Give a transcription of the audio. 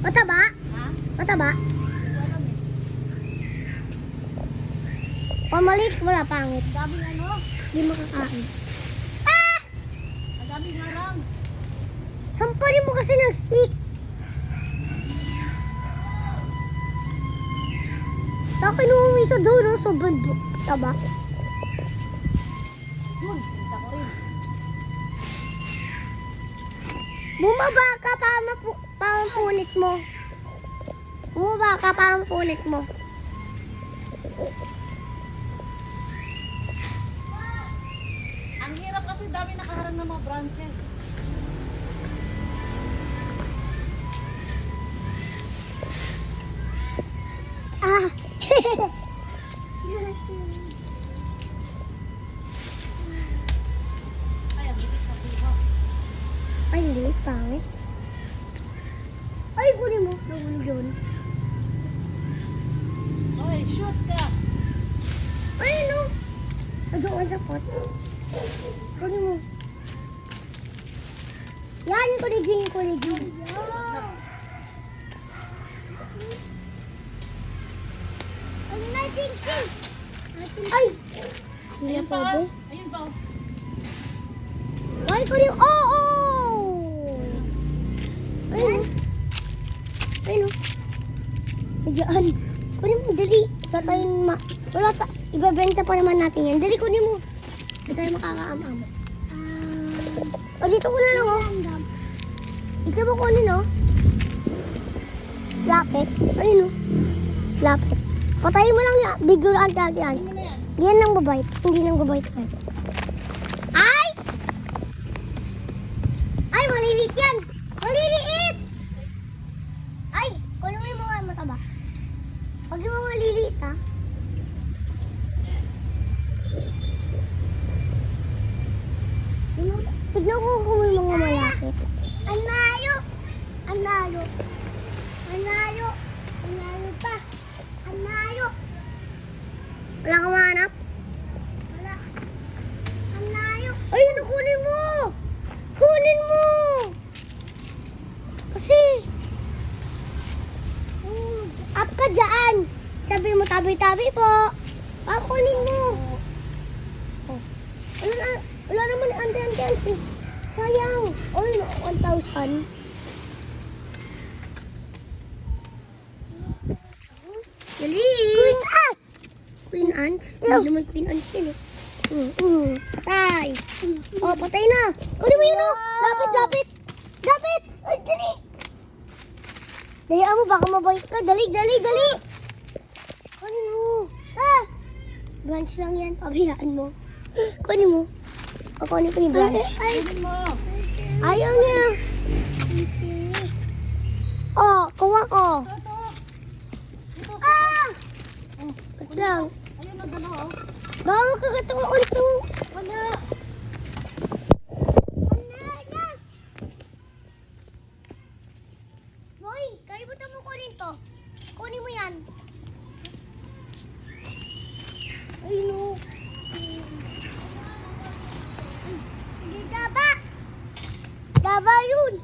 Mataba? Mataba? Ha? Mataba? Hindi ko alam eh. O maliit, wala pangit. Ang daming ano? Hindi makakain. Ang daming harang. Samparin mo kasi ng stick. Sa akin umuwi sa dulo, sobrang taba. Yun, kita ko rin. Bumaba ka, pampunit mo. Bumaba ka, pampunit mo. Ang hirap kasi dami nakaharang ng mga branches. Ah! Ay, ang liit na buha. Ay, hindi, pangit. Ay, kunin mo. Nahulog yun. Okay, shoot ka. Ay, no. Doon sa pot. Kunin mo. Yan, yung kuligin, yung kuligin. Ang magic fish. Ay! Hindi Ayun na pa. pwede. Ayun pa. Ay, kunin mo. Oh, oh! Ayun. Ayun. Diyan. Kunin mo, dali. Wala tayong ibebenta pa naman natin yan. Dali, kunin mo. Hindi tayo makakaam-am. O, dito ko na lang, oh. Ikaw mo kunin, oh. Lapit. Ayun, oh. Lapit. Patayin mo lang yan. Bigyan ang tatians. Ano na yan? Yan nang babait. Hindi nang babait. Ay! Ay, maliliit yan. Maliliit! Ay, kunin mo yung mga mataba. Huwag yung mga liliit, ha? Tignan ko kung may mga malapit. Analo! Analo! Analo! Analo pa! Analo! Wala kang mahanap? Wala. Analo! Ay, ano kunin mo? Kunin mo! Kasi, up ka dyan. Sabi mo, tabi-tabi po. Kunin mo. Oh. Wala naman ante-ante. Sayang. Oy, 1,000. Dali. Queen Ant. Queen Ants? Hindi naman Queen Ants yun eh. Patay. Oh, patay na. Kunin mo yun oh. Lapit, lapit. Lapit. Ay, dali. Dali mo, baka mabait ka. Dali, dali, dali. Kunin mo. Ah. Branch lang yan. Pabiyaan mo. Kunin mo. O, kunin ko yung branch. Kunin mo. Ayaw niya. Oh, kuha ko. Ito. Ito. Ah! Wait lang. Ayun na dalawa. Oh. Baka magkagatong ulit mo. Wala. Boy, kalimutan mo kunin to. Kunin mo yan. Ay, no. Ay, hindi daba. Daba yun.